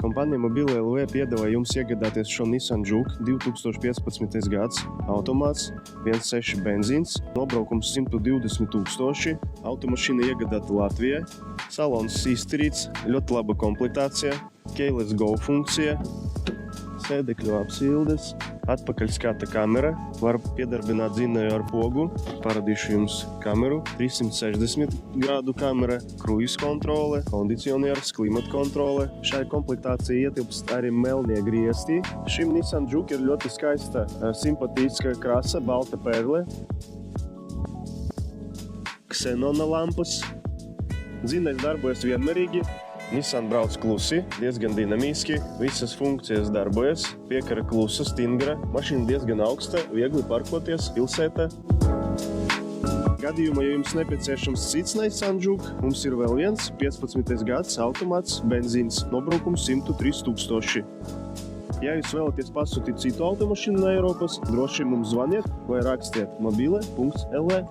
Kompānija Mobile LV piedāvā jums iegādāties šo Nissan Juke 2015. gads, automāts, 1.6 benzīns, nobraukums 120 000, automašīna iegādāta Latvijai, salons iztīrīts, ļoti laba komplektācija, keyless go funkcija, sēdekļu apsildes, atpakaļskata kamera, var piedarbināt dzinēju ar pogu, parādīšu jums kameru, 360 grādu kamera, kruīz kontrole, kondicionieris, klimata kontrole. Šai komplektācijai ietilpst arī melnie griesti. Šim Nissan Juke ir ļoti skaista, simpatiska krasa, balta perle, ksenona lampas. Dzinējs darbojas vienmērīgi. Nissan brauc klusi, diezgan dinamiski, visas funkcijas darbojas, piekara klusa, stingra, mašīna diezgan augsta, viegli parkoties pilsētā. Gadījumā, ja jums nepieciešams cits Nissan Juke, mums ir vēl viens 15. gads automāts, benzīns, nobraukums 103 000. Ja jūs vēlaties pasūtīt citu automašīnu no Eiropas, droši mums zvaniet vai rakstiet mobile.lv.